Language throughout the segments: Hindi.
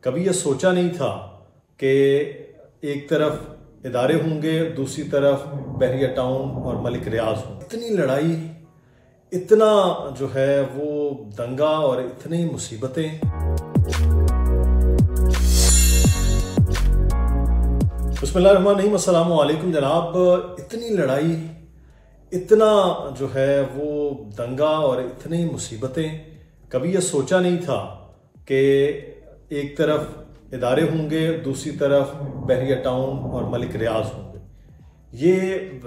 कभी ये सोचा नहीं था कि एक तरफ इदारे होंगे, दूसरी तरफ बहरिया टाउन और मलिक रियाज हों। इतनी लड़ाई, इतना जो है वो दंगा और इतनी मुसीबतें। बिस्मिल्लाहिर्रहमानिर्रहीम, अस्सलामु अलैकुम जनाब। इतनी लड़ाई, इतना जो है वो दंगा और इतनी मुसीबतें, कभी ये सोचा नहीं था कि एक तरफ इदारे होंगे, दूसरी तरफ बहरिया टाउन और मलिक रियाज होंगे। ये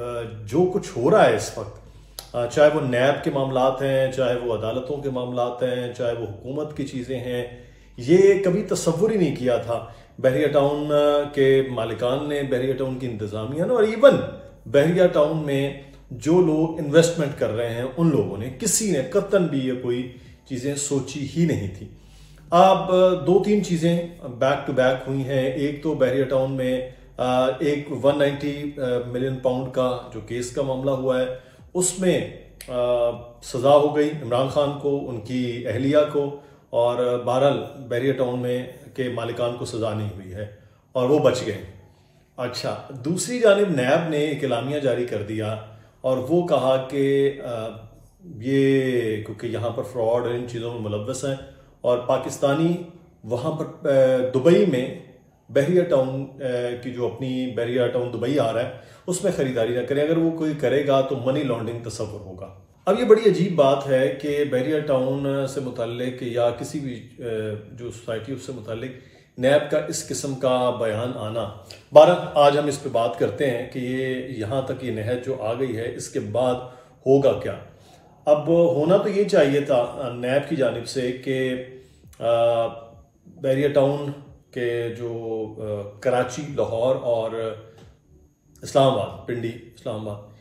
जो कुछ हो रहा है इस वक्त, चाहे वो नैब के मामलात हैं, चाहे वो अदालतों के मामलात हैं, चाहे वो हुकूमत की चीज़ें हैं, ये कभी तसव्वुर ही नहीं किया था बहरिया टाउन के मालिकान ने, बहरिया टाउन की इंतज़ामिया ने, और इवन बहरिया टाउन में जो लोग इन्वेस्टमेंट कर रहे हैं उन लोगों ने, किसी ने कतन भी ये कोई चीज़ें सोची ही नहीं थी। अब दो तीन चीज़ें बैक टू बैक हुई हैं। एक तो बहरिया टाउन में एक 190 मिलियन पाउंड का जो केस का मामला हुआ है, उसमें सज़ा हो गई इमरान खान को, उनकी अहलिया को, और बहरहाल बहरिया टाउन में के मालिकान को सज़ा नहीं हुई है और वो बच गए। अच्छा, दूसरी जानिब नैब ने एक एलामिया जारी कर दिया और वो कहा कि ये क्योंकि यहाँ पर फ्रॉड और इन चीज़ों में मुलव्वस हैं और पाकिस्तानी वहाँ पर दुबई में बहरिया टाउन की जो अपनी बहरिया टाउन दुबई आ रहा है उसमें ख़रीदारी ना करें। अगर वो कोई करेगा तो मनी लॉन्ड्रिंग तस्वुर होगा। अब ये बड़ी अजीब बात है कि बहरिया टाउन से मुतल्लिक या किसी भी जो सोसाइटी उससे मुतल्लिक नैब का इस किस्म का बयान आना। बहरहाल आज हम इस पे बात करते हैं कि ये यहाँ तक ये नहज जो आ गई है, इसके बाद होगा क्या। अब होना तो ये चाहिए था नैब की जानिब से कि बहरिया टाउन के जो कराची, लाहौर और इस्लामाबाद, पिंडी, इस्लामाबाद,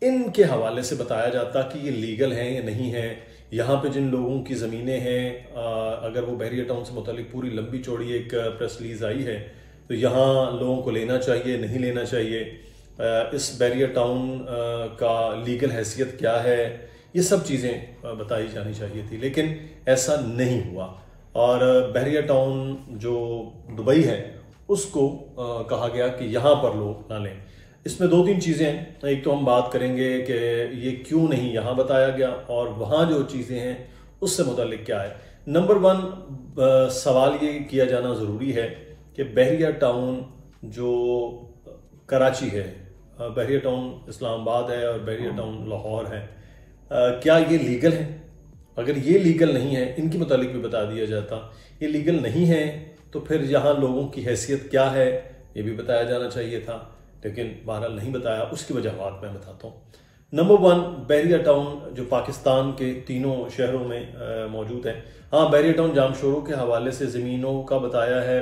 इनके हवाले से बताया जाता कि ये लीगल हैं या नहीं है। यहाँ पे जिन लोगों की ज़मीनें हैं, अगर वो बहरिया टाउन से मुतालिक पूरी लंबी चौड़ी एक प्रेस रिलीज आई है तो यहाँ लोगों को लेना चाहिए, नहीं लेना चाहिए, इस बहरिया टाउन का लीगल हैसियत क्या है, ये सब चीज़ें बताई जानी चाहिए थी, लेकिन ऐसा नहीं हुआ। और बहरिया टाउन जो दुबई है उसको कहा गया कि यहाँ पर लोग ना लें। इसमें दो तीन चीज़ें हैं। एक तो हम बात करेंगे कि ये क्यों नहीं यहाँ बताया गया और वहाँ जो चीज़ें हैं उससे मुताल्लिक क्या है। नंबर वन, सवाल ये किया जाना ज़रूरी है कि बहरिया टाउन जो कराची है, बहरिया टाउन इस्लामाबाद है और बहरिया टाउन लाहौर है, क्या ये लीगल है? अगर ये लीगल नहीं है, इनके मुतालिक भी बता दिया जाता। ये लीगल नहीं है तो फिर यहाँ लोगों की हैसियत क्या है ये भी बताया जाना चाहिए था, लेकिन बहरहाल नहीं बताया। उसकी वजहात मैं बताता हूँ। नंबर वन, बहरिया टाउन जो पाकिस्तान के तीनों शहरों में मौजूद है। हाँ, बहरिया टाउन जामशोरों के हवाले से ज़मीनों का बताया है,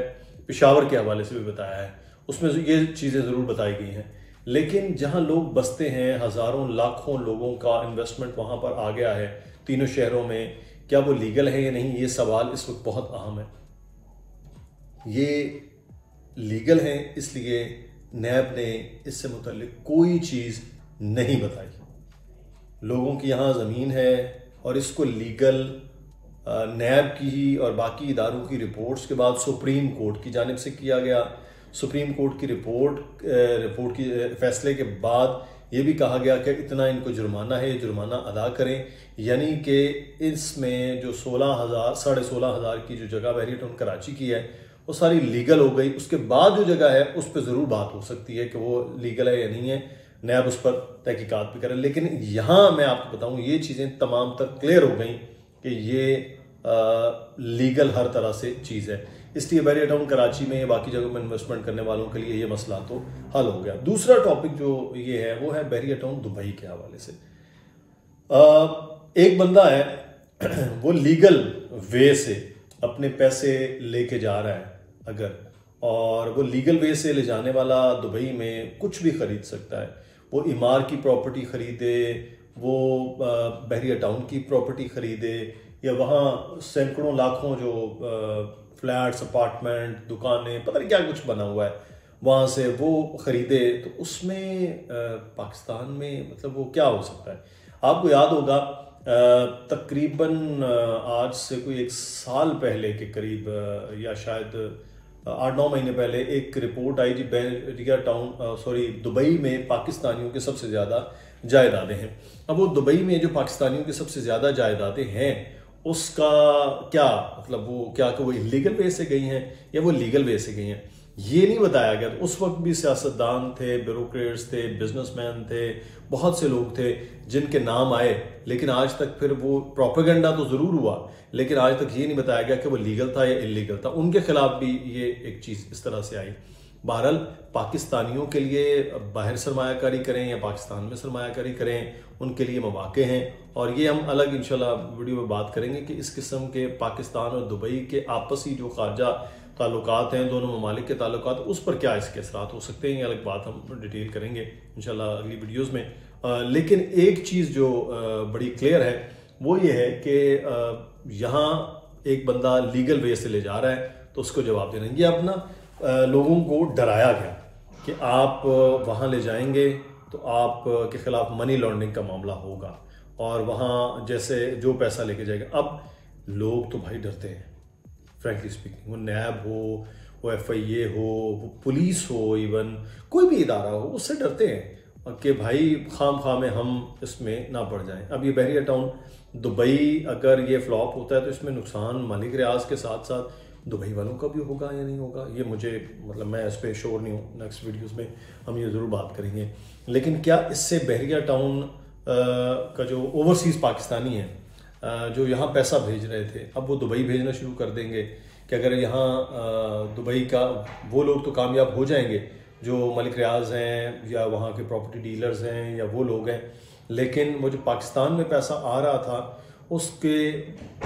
पेशावर के हवाले से भी बताया है, उसमें ये चीज़ें ज़रूर बताई गई हैं। लेकिन जहाँ लोग बसते हैं, हज़ारों लाखों लोगों का इन्वेस्टमेंट वहाँ पर आ गया है तीनों शहरों में, क्या वो लीगल है या नहीं, ये सवाल इस वक्त बहुत अहम है। ये लीगल है, इसलिए नैब ने इससे मुतल्लिक कोई चीज़ नहीं बताई। लोगों की यहाँ ज़मीन है और इसको लीगल नैब की ही और बाकी इदारों की रिपोर्ट्स के बाद सुप्रीम कोर्ट की जानिब से किया गया। सुप्रीम कोर्ट की रिपोर्ट की फैसले के बाद ये भी कहा गया कि इतना इनको जुर्माना है, जुर्माना अदा करें। यानी कि इसमें जो 16,000 साढ़े 16,000 की जो जगह बहरिया टाउन कराची की है वो सारी लीगल हो गई। उसके बाद जो जगह है उस पर ज़रूर बात हो सकती है कि वो लीगल है या नहीं है, नैब उस पर तहकीकात भी करें। लेकिन यहाँ मैं आपको बताऊँ, ये चीज़ें तमाम तक क्लियर हो गई कि ये लीगल हर तरह से चीज़ है। इसलिए बहरिया टाउन कराची में या बाकी जगहों में इन्वेस्टमेंट करने वालों के लिए ये मसला तो हल हो गया। दूसरा टॉपिक जो ये है वो है बहरिया टाउन दुबई के हवाले से। एक बंदा है वो लीगल वे से अपने पैसे लेके जा रहा है अगर, और वो लीगल वे से ले जाने वाला दुबई में कुछ भी खरीद सकता है। वो इमार की प्रॉपर्टी खरीदे, वो बहरिया टाउन की प्रॉपर्टी खरीदे, या वहाँ सैकड़ों लाखों जो फ्लैट्स, अपार्टमेंट, दुकानें, पता नहीं क्या कुछ बना हुआ है, वहाँ से वो ख़रीदे। तो उसमें पाकिस्तान में मतलब वो क्या हो सकता है। आपको याद होगा तकरीबन आज से कोई 1 साल पहले के करीब या शायद 8-9 महीने पहले एक रिपोर्ट आई जी बहरिया टाउन दुबई में पाकिस्तानियों के सबसे ज़्यादा जायदादें हैं। अब वो दुबई में जो पाकिस्तानियों के सबसे ज़्यादा जायदादें हैं उसका क्या मतलब, वो क्या कि वो इलीगल वे से गई हैं या वो लीगल वे से गई हैं, ये नहीं बताया गया। तो उस वक्त भी सियासतदान थे, ब्यूरोक्रेट्स थे, बिजनेसमैन थे, बहुत से लोग थे जिनके नाम आए, लेकिन आज तक फिर वो प्रोपेगेंडा तो ज़रूर हुआ, लेकिन आज तक ये नहीं बताया गया कि वो लीगल था या इलीगल था। उनके खिलाफ भी ये एक चीज़ इस तरह से आई। बहरहाल पाकिस्तानियों के लिए बाहर सरमायाकारी करें या पाकिस्तान में सरमायाकारी करें, उनके लिए मौके हैं, और ये हम अलग इंशाल्लाह वीडियो में बात करेंगे कि इस किस्म के पाकिस्तान और दुबई के आपसी जो खारजा ताल्लुकात हैं, दोनों ममालिक के ताल्लुकात, उस पर क्या इसके असरात हो सकते हैं, ये अलग बात हम डिटेल करेंगे इंशाल्लाह अगली वीडियोज़ में। लेकिन एक चीज़ जो बड़ी क्लियर है वो ये है कि यहाँ एक बंदा लीगल वे से ले जा रहा है तो उसको जवाब देना। ये अपना लोगों को डराया गया कि आप वहाँ ले जाएंगे तो आप के खिलाफ मनी लॉन्ड्रिंग का मामला होगा, और वहाँ जैसे जो पैसा लेके जाएगा। अब लोग तो भाई डरते हैं, फ्रैंकली स्पीकिंग, वो नैब हो, वो FIA हो, वो पुलिस हो, इवन कोई भी इदारा हो, उससे डरते हैं कि भाई खाम में हम इसमें ना पड़ जाएं। अब ये बहरिया टाउन दुबई अगर ये फ्लॉप होता है तो इसमें नुकसान मलिक रियाज के साथ साथ दुबई वालों का भी होगा या नहीं होगा, ये मुझे मतलब मैं इस पर श्योर नहीं हूँ। नेक्स्ट वीडियोस में हम ये ज़रूर बात करेंगे। लेकिन क्या इससे बहरिया टाउन का जो ओवरसीज़ पाकिस्तानी हैं जो यहाँ पैसा भेज रहे थे, अब वो दुबई भेजना शुरू कर देंगे कि अगर यहाँ दुबई का वो लोग तो कामयाब हो जाएंगे जो मलिक रियाज हैं या वहाँ के प्रॉपर्टी डीलर्स हैं या वो लोग हैं, लेकिन वो जो पाकिस्तान में पैसा आ रहा था उसके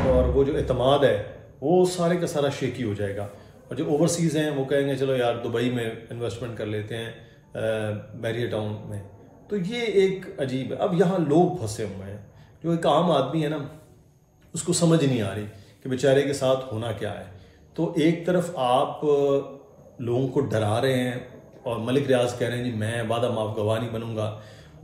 और वो जो एतमाद है वो सारे का सारा शेकी हो जाएगा। और जो ओवरसीज़ हैं वो कहेंगे चलो यार दुबई में इन्वेस्टमेंट कर लेते हैं बहरिया टाउन में। तो ये एक अजीब है। अब यहाँ लोग फंसे हुए हैं, जो एक आम आदमी है ना उसको समझ नहीं आ रही कि बेचारे के साथ होना क्या है। तो एक तरफ आप लोगों को डरा रहे हैं और मलिक रियाज कह रहे हैं जी मैं वादा माफ गवाह नहीं बनूंगा,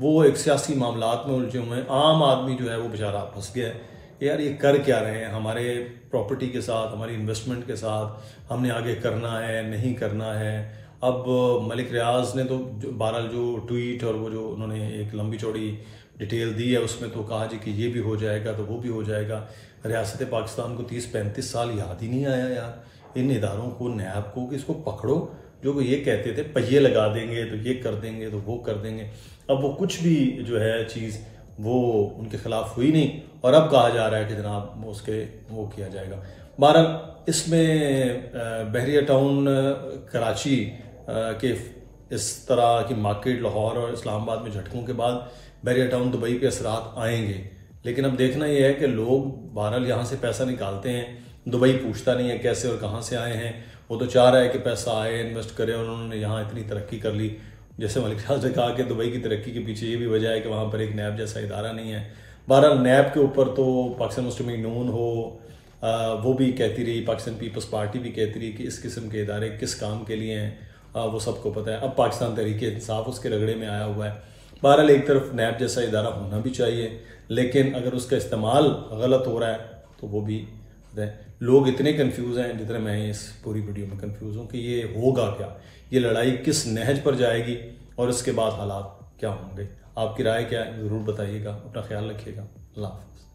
वो एक सियासी मामलात में उलझे हुए हैं। आम आदमी जो है वो बेचारा फंस गया है, यार ये कर क्या रहे हैं हमारे प्रॉपर्टी के साथ, हमारी इन्वेस्टमेंट के साथ, हमने आगे करना है नहीं करना है। अब मलिक रियाज ने तो बहरहाल जो ट्वीट और वो जो उन्होंने एक लंबी चौड़ी डिटेल दी है उसमें तो कहा जी कि ये भी हो जाएगा तो वो भी हो जाएगा। रियासत पाकिस्तान को 30-35 साल याद ही नहीं आया यार इन इदारों को, नैब को, कि इसको पकड़ो। जो ये कहते थे पहिए लगा देंगे तो ये कर देंगे तो वो कर देंगे, अब वो कुछ भी जो है चीज़ वो उनके खिलाफ हुई नहीं, और अब कहा जा रहा है कि जनाब उसके वो किया जाएगा। बहरहाल इसमें बहरिया टाउन कराची के इस तरह की मार्केट लाहौर और इस्लामाबाद में झटकों के बाद बहरिया टाउन दुबई पे असरात आएंगे। लेकिन अब देखना यह है कि लोग बहरहाल यहाँ से पैसा निकालते हैं, दुबई पूछता नहीं है कैसे और कहाँ से आए हैं, वो तो चाह रहा है कि पैसा आए, इन्वेस्ट करे, और उन्होंने यहाँ इतनी तरक्की कर ली। जैसे मलिक रियाज ने कहा कि दुबई की तरक्की के पीछे ये भी वजह है कि वहाँ पर एक नैब जैसा इदारा नहीं है। बहरहाल नैब के ऊपर तो पाकिस्तान मुस्लिम लीग नून हो वो भी कहती रही, पाकिस्तान पीपल्स पार्टी भी कहती रही कि इस किस्म के इदारे किस काम के लिए हैं, वो सबको पता है। अब पाकिस्तान तहरीक इंसाफ उसके रगड़े में आया हुआ है। बहरहाल एक तरफ नैब जैसा इदारा होना भी चाहिए, लेकिन अगर उसका इस्तेमाल गलत हो रहा है तो वो भी लोग इतने कंफ्यूज हैं जितने मैं इस पूरी वीडियो में कंफ्यूज हूँ कि ये होगा क्या, ये लड़ाई किस नहज पर जाएगी और इसके बाद हालात क्या होंगे। आपकी राय क्या है ज़रूर बताइएगा। अपना ख्याल रखिएगा। अल्लाह हाफ़िज़।